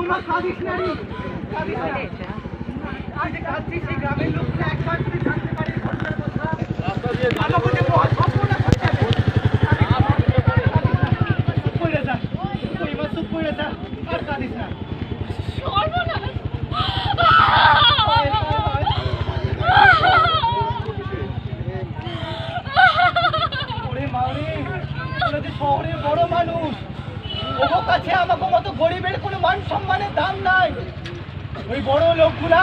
উমা কাঁদিস না রে, কাঁদিস না। আজ কাঁদছিস এই গ্রামের লোকরা একবার যদি জানতে পারে ঘটনার কথা, আমাকে যে মহা সর্বনাশ হয়ে যাবে। চুপ করে যা, উমা চুপ করে যা, আর কাঁদিস না। সর্বনাশ! ওরে মাওরে, ওরা যে শহরের বড় মানুষ, ওর কাছে আমাকে মতো গরিবের কোনো মান সম্মানের দাম নাই। ওই বড় লোকগুলা,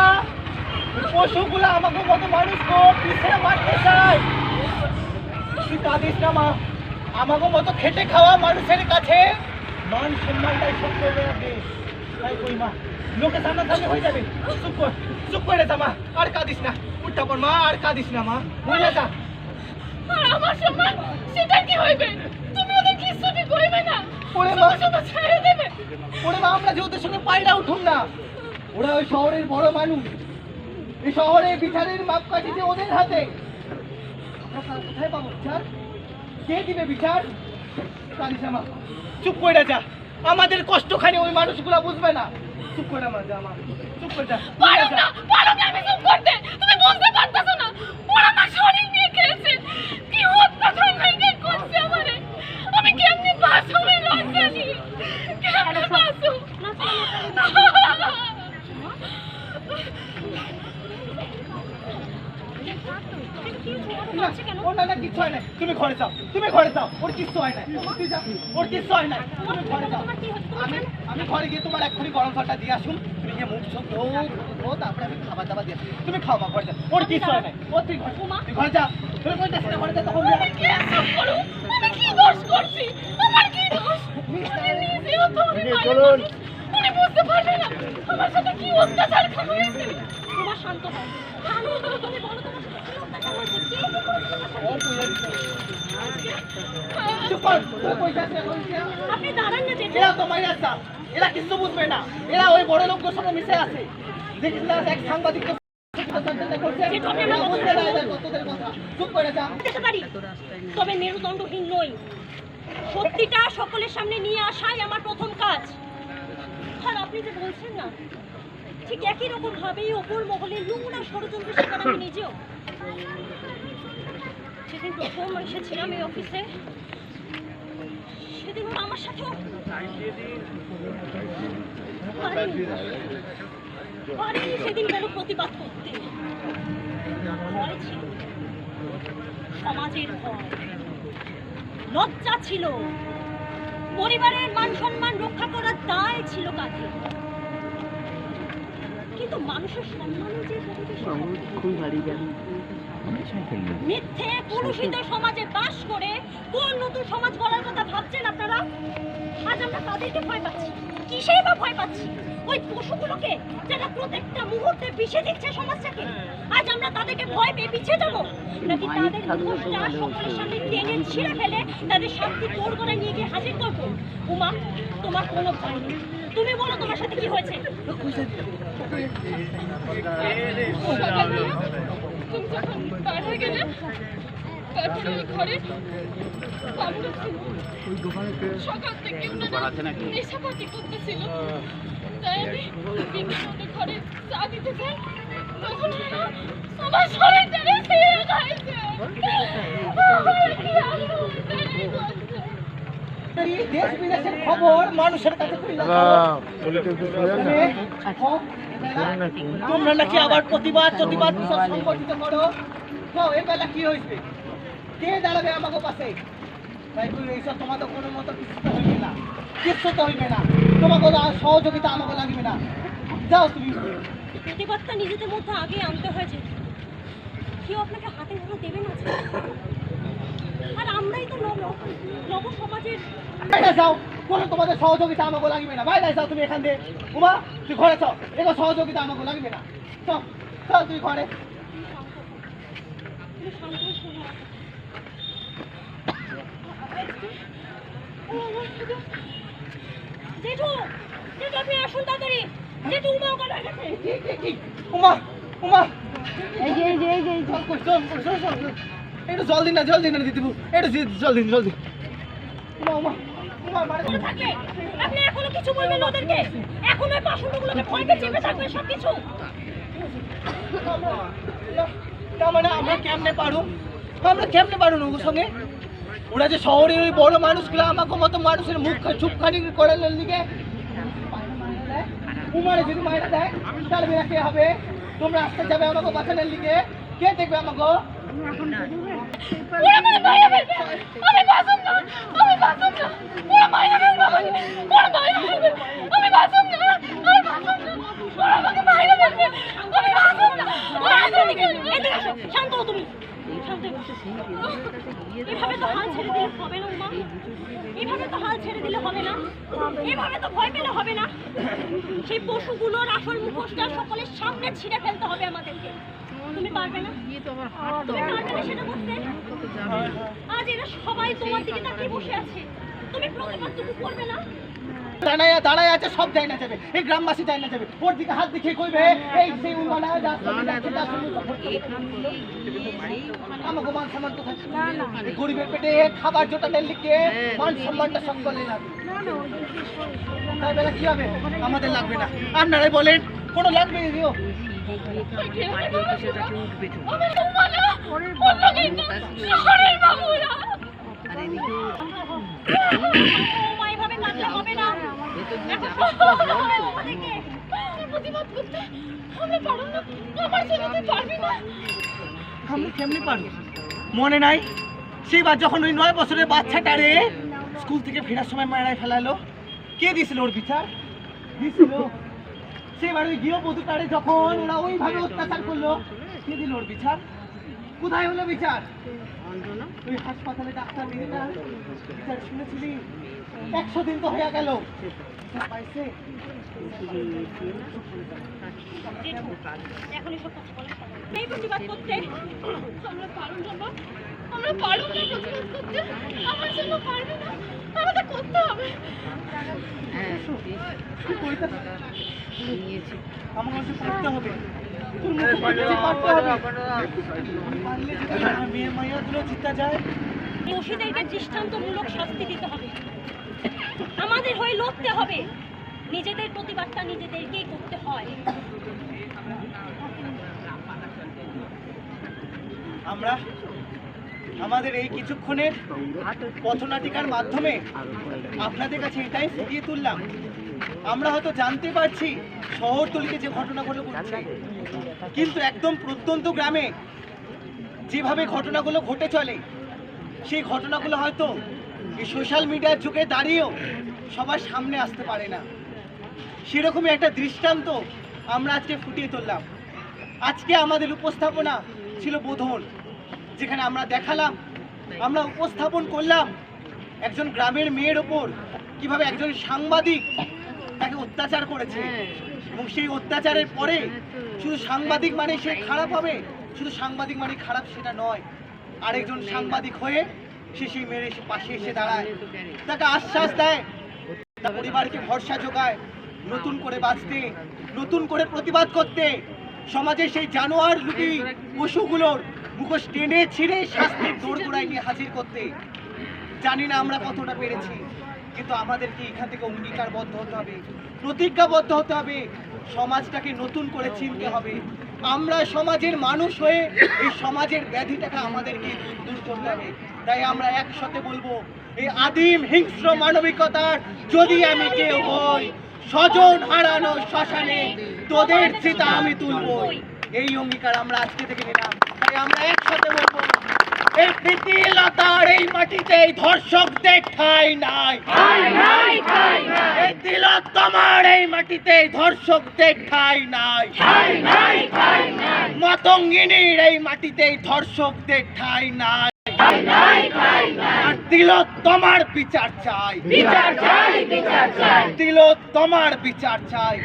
ওই পশুগুলা আমাকে মতো মানুষকে পিছিয়ে মারতে চায়। তুই কাঁদিস না মা, আমাকে মতো খেটে খাওয়া মানুষের কাছে মান সম্মানটাই সব করে রাখবে। তাই কই মা, লোকে সামনাসামনি হয়ে যাবে। চুপ করে যা মা, আর কাঁদিস না। উঠটা পর মা, আর কাঁদিস না মা, বুঝলে যা। আর আমার সম্মান সেটা কি হইবে? তুমি ওদের কিছুটি কইবে না, ওরে মা, শুধু ছেড়ে দেবে। ওরে মা, আমরা যে ওদের সঙ্গে পায়রা উঠুন না। ওরা ওই শহরের বড় মানুষ, এই শহরে বিচারের মাপকাঠি যে ওদের হাতে। আমরা কোথায় পাবো বিচার? কে দিবে বিচার? জানিস না মা, চুপ করে যা। আমাদের কষ্টখানি ওই মানুষগুলা বুঝবে না। চুপ করে মা, যা মা, চুপ করে যা। পারো না আমি চুপ করতে। তুমি বুঝতে পারতেছো না, ওরা আমার শরীর নিয়ে খেলছে। কি অত্যাচার নাইকে করছে আমারে। আমি কেমনে বাঁচবো এই লজ্জা নিয়ে? কেমনে বাঁচবো? কিচ্ছু হয় না, তুমি ঘরে যাও, তুমি ঘরে যাও। ওর কিচ্ছু হয় না, তুই যা, ওর কিচ্ছু হয় না, তুমি ঘরে যাও। আমি ঘরে গিয়ে তোমার এক্ষুনি গরম জলটা দিয়ে আসুন। তুমি গিয়ে মুখ চোখ ধো, তারপরে আমি খাবার দাবার দিয়ে আসি। তুমি খাও মা, ঘরে যাও। ওর কিচ্ছু হয় না, ও তুই ঘরে যা। তুমি ঘরে যাস না, ঘরে যা। তখন আমি কি এসব করো? আমি কি দোষ করছি? আমার কি দোষ? আমি নিজেও তো চলুন। উনি বুঝতে পারবে না আমার সাথে কি অত্যাচার হয়েছে। তোমার শান্ত হও। তুমি বলো তোমার সাথে কি অত্যাচার হয়েছে? কে কি করেছে তোমার সাথে? চুপ কর, তুই কই যাস না, কই যা। আপনি দাঁড়ান না যেতে। এরা তো মাইরা চা, এরা কিছু বুঝবে না। এরা ওই বড় লোকদের সঙ্গে মিশে আছে। দেখিস না, এক সাংবাদিক তবে মেরুদণ্ডহীন নই। সত্যিটা সকলের সামনে নিয়ে আসাই আমার প্রথম কাজ। আর আপনি যে বলছেন না, ঠিক একই রকম ভাবেই অপর মহলে নোংরা ষড়যন্ত্রের শিকার আমি নিজেও। সেদিন প্রথম এসেছিলাম এই অফিসে, সেদিন ওরা আমার সাথেও পারিনি সেদিন কোনো প্রতিবাদ করতে। ভয় ছিল, সমাজের ভয়, লজ্জা ছিল, পরিবারের মান সম্মান রক্ষা করার দায় ছিল কাঁধে। কিন্তু মানুষের সম্মানও যে মিথ্যে কলুষিত সমাজে বাস করে কোন নতুন সমাজ গড়ার কথা ভাবছেন আপনারা? আজ আমরা তাদেরকে ভয় পাচ্ছি। কিসেই বা ভয় পাচ্ছি? ওই পশুগুলোকে যারা প্রত্যেকটা মুহূর্তে পিছিয়ে দিচ্ছে সমাজটাকে, আজ আমরা তাদেরকে ভয় পেয়ে পিছিয়ে যাবো? নাকি তাদের মুখোশটা সকলের সামনে টেনে ছিঁড়ে ফেলে তাদের শাস্তি জোর করে নিয়ে গিয়ে হাজির করবো? উমা, তোমার কোনো ভয় নেই। তুমি বলো তোমার সাথে কি হয়েছে? তুমি যখন বার হয়ে গেলে, তারপরে ওই ঘরে সকাল থেকে নেশাপাতি করতেছিল। তাই আমি বিনোদনে ঘরে চা দিতে চাই, তখন আমার শরীর টেনে ছিঁড়ে খাইছে। দেশ বিদেশের খবর মানুষের কাছে তোমরা নাকি আবার প্রতিবাদ সংগঠিত করো। এই বেলা কি হয়েছে? কে দাঁড়াবে আমাকে পাশে? তাই এইসব তোমাদের কোনো মতো কিচ্ছু তো হইবে না। তোমাকে সহযোগিতা আমাকে লাগবে না। যাও তুমি। প্রতিবাদটা নিজেদের মধ্যে আগে আনতে হয়েছে। কেউ আপনাকে হাতে ধরে দেবে না। আর আমরাই তো নব সমাজের। যাও, কোনো তোমাদের সহযোগিতা আমাকে লাগবে না। বাইরে যাও তুমি এখান থেকে। উমা, তুই ঘরে চল, এগুলো সহযোগিতা আমাকে লাগবে না। চল চল তুই ঘরে। জেঠু, জেঠু আপনি আসুন তাড়াতাড়ি। জেঠু, উমা ওখানে গেছে। উমা, উমা, এই যে একটু জল দিন না দিদি, একটু জল দিন। উমা, উমা, উমা, থাকবে আপনি এখনো কিছু বলবেন ওদেরকে? এখন ওই পাষণ্ডগুলোকে ভয়কে চেপে থাকবে সবকিছু। তার মানে আমরা কেমনে পারুম ওর সঙ্গে? ওরা যে শহরের ওই বড় মানুষগুলো আমাকে মতো মানুষের মুখ চুপখানি করার লিগে উমারে যদি মায়েরা দেয় তাহলে বেরা কে হবে? তোমরা আসতে যাবে আমাকে বাঁচানোর লিগে, কে দেখবে আমাকে? ওরা মানে বাইরে ফেলবে। আমি বাঁচব না, আমি বাঁচব না। ওরা বাইরে ফেলবে আমাকে। ওরা বাইরে ফেলবে। আমি বাঁচব না, আমি বাঁচব না। ওরা আমাকে বাইরে ফেলবে। আমি বাঁচব না। ওরা এদিকে এসো। শান্ত হও তুমি। শান্ত হও। এভাবে তো হাল ছেড়ে দিলে হবে না মা। এভাবে তো হাল ছেড়ে দিলে হবে না। এভাবে তো ভয় পেলে হবে না। সেই পশুগুলোর আসল মুখোশটা সকলের সামনে ছিঁড়ে ফেলতে হবে আমাদেরকে। তুমি পারবে না? তুমি পারবে না সেটা করতে? আজ এরা সবাই তোমার দিকে তাকিয়ে বসে আছে। তুমি প্রতিবাদটুকু করবে না? দাঁড়ায় আছে, সব যাই না যাবে, এই গ্রামবাসী যাই না যাবে, ওর দিকে হাত দেখিয়ে কইবে এই সেই উন্মানা আমাকে মান সম্মান তো থাকছে না। গরিবের পেটে খাবার জোটানোর লিখে মান সম্মানটা সকলে লাগবে। তাই বেলা কি হবে? আমাদের লাগবে না, আপনারাই বলেন কোনো লাগবে দিও। আমরা কেমনি পারবো? মনে নাই সেইবার যখন ওই 9 বছরের বাচ্চাটারে স্কুল থেকে ফেরার সময় মারায় ফেলালো, কে দিয়েছিল ওর বিচার? দিয়েছিল সেবার ওই গৃহবধূটারে যখন ওরা ওইভাবে অত্যাচার করলো, কে দিল ওর বিচার? কোথায় হলো বিচার? ওই হাসপাতালে ডাক্তার দিদিটা বিচার শুনেছিলি? 100 দিন তো হয়ে গেল, পাইছে? এখন এসব কথা বলে এই প্রতিবাদ করতে আমরা পারুম না। আমরা পারুম না প্রতিবাদ করতে। আমার জন্য পারবে না, আমাদের করতে হবে। আমাকে করতে হবে, মেয়ে মাইয়াগুলো জিতা যায়। দোষীদেরকে দৃষ্টান্তমূলক শাস্তি দিতে হবে। আমাদের হয়ে লড়তে হবে। নিজেদের প্রতিবাদটা নিজেদেরকেই করতে হয়। আমরা আমাদের এই কিছুক্ষণের পথনাটিকার মাধ্যমে আপনাদের কাছে এটাই ফুটিয়ে তুললাম। আমরা হয়তো জানতে পারছি শহরতলিতে যে ঘটনাগুলো ঘটছে, কিন্তু একদম প্রত্যন্ত গ্রামে যেভাবে ঘটনাগুলো ঘটে চলে, সেই ঘটনাগুলো হয়তো এই সোশ্যাল মিডিয়ার যুগে দাঁড়িয়েও সবার সামনে আসতে পারে না। সেরকমই একটা দৃষ্টান্ত আমরা আজকে ফুটিয়ে তুললাম। আজকে আমাদের উপস্থাপনা ছিল বোধন, যেখানে আমরা দেখালাম, আমরা উপস্থাপন করলাম একজন গ্রামের মেয়ের ওপর কিভাবে একজন সাংবাদিক তাকে অত্যাচার করেছে, এবং সেই অত্যাচারের পরে শুধু সাংবাদিক মানে সে খারাপ হবে, শুধু সাংবাদিক মানে খারাপ সেটা নয়, আরেকজন সাংবাদিক হয়ে সে সেই মেয়ের পাশে এসে দাঁড়ায়, তাকে আশ্বাস দেয়, তার পরিবারকে ভরসা যোগায় নতুন করে বাঁচতে, নতুন করে প্রতিবাদ করতে, সমাজের সেই জানোয়ার লুটি পশুগুলোর মুখোশ টেনে ছিঁড়ে শাস্তির দোরগোড়ায় নিয়ে হাজির করতে। জানি না আমরা কতটা পেরেছি, কিন্তু আমাদেরকে এখান থেকে অঙ্গীকারবদ্ধ হতে হবে, প্রতিজ্ঞাবদ্ধ হতে হবে, সমাজটাকে নতুন করে চিনতে হবে। আমরা সমাজের মানুষ হয়ে এই সমাজের ব্যাধিটাকে আমাদেরকে দূর করতে হবে। তাই আমরা একসাথে বলবো, এই আদিম হিংস্র মানবিকতার যদি আমি কেউ হই, স্বজন হারানো শ্মশানে তোদের চিতা আমি তুলবই। এই অঙ্গীকার আমরা আজকে থেকে নিলাম। তাই আমরা একসাথে বলবো, এই প্রীতিলতার এই মাটিতে ধর্ষকদের ঠাঁই নাই, এই তিলোত্তমার এই মাটিতে ধর্ষকদের ঠাঁই নাই, মাতঙ্গিনীর এই মাটিতে ধর্ষকদের ঠাঁই নাই। আর তিলোত্তমার বিচার চাই, তিলোত্তমার বিচার চাই।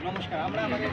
নমস্কার। আমরা আমাদের